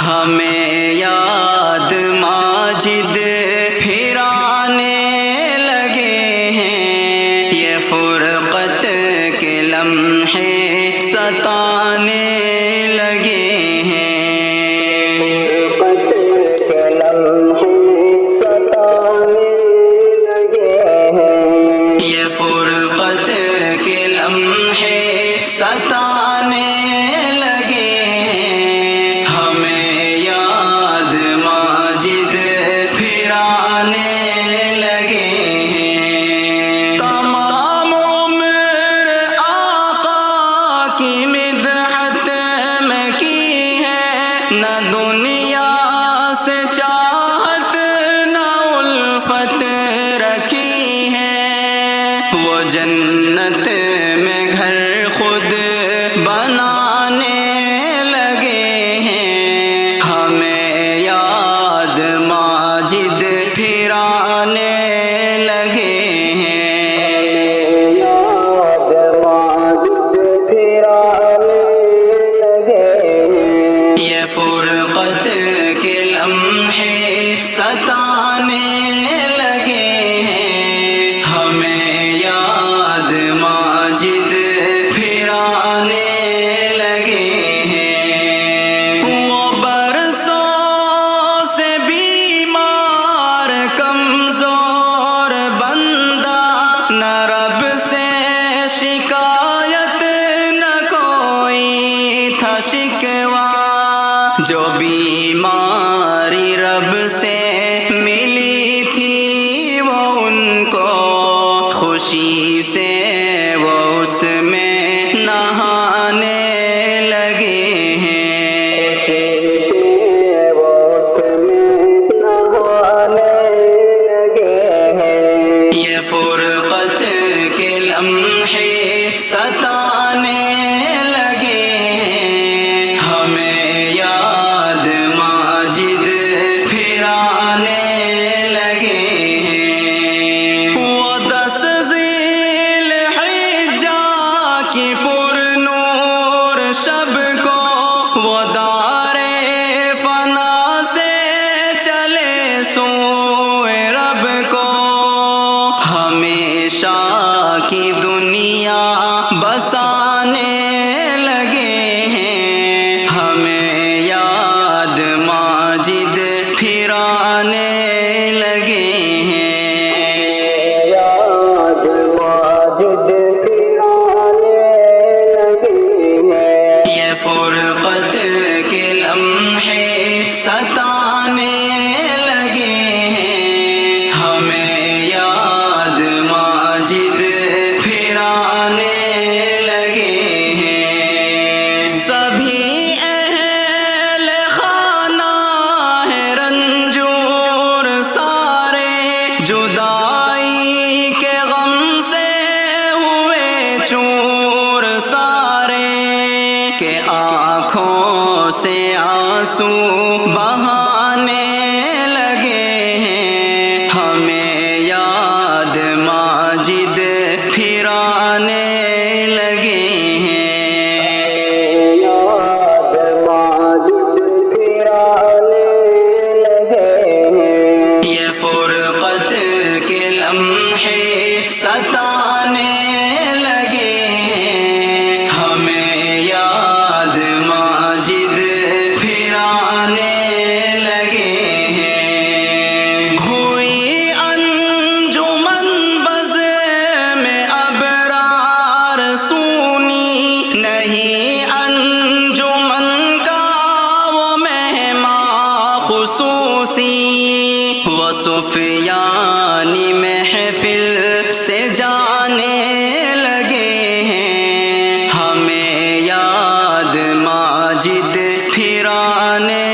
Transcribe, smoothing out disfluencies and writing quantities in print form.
ہمیں یاد ماجد پھرانے لگے ہیں، یہ فرقت کے لمحے ستانے لگے ہیں، فرقت کے لمحے ستانے لگے ہیں، یہ فرقت کے لمحے ستانے لگے ہیں، ہمیں یاد ماجد پھرانے لگے ہیں، تمام عمر آقا کی مدحت میں کی ہے، نہ دنیا سے چاہت نہ الفت رکھی ہے، وہ جنت میں گھر خود بنانے لگے ہیں، ہمیں یاد ماجد پھرانے لگے ہیں، یاد ماجد پھرانے لگے ہیں، یہ فرقت کے لمحے ستانے لگے ہیں، ہمیں یاد ماجد پھرانے لگے ہیں، وہ برسوں سے بیمار کمزور بندہ، نہ رب سے شکایت نہ کوئی تھا شکوہ، جو بیماری رب سے ملی تھی وہ ان کو خوشی سے وہ اس میں نہانے لگے ہیں، وہ اس میں نہانے لگے ہیں، یہ فرقت کے لمحے ستانے لگے ہیں، ہمیں یاد ماجد پھرانے لگے ہیں، وہ 10 ذی الحجہ کی پر نور شب کو وہ دار فنا سے چلے سوئے رب کو، ہمیشہ کی دنیا بسانے لگے ہیں، ہمیں یاد ماجد پھرانے لگے ہیں، یاد ماجد پھرانے لگے ہیں، یہ فرقت کے لمحے ستانے لگے ہیں، ہمیں یاد ماجد پھرانے لگے ہیں، سبھی اہل خانہ ہے رنجور سارے، جدائی کے غم سے ہوئے چور سارے، کہ آنکھوں سے آنسو بہانے لگے ہیں، ہمیں یاد ماجد پھرانے لگے ہیں، یاد ماجد پھرانے لگے ہیں، یہ فرقت کے لمحے ستانے لگے ہیں، ہمیں یاد ماجد پھرانے لگے ہیں، ہوئی انجمن بز میں ابرار سونی، نہیں انجمن کا وہ مہمان خصوصی، وہ سفیانی محفل سے جانے لگے ہیں، ہمیں یاد ماجد پھرانے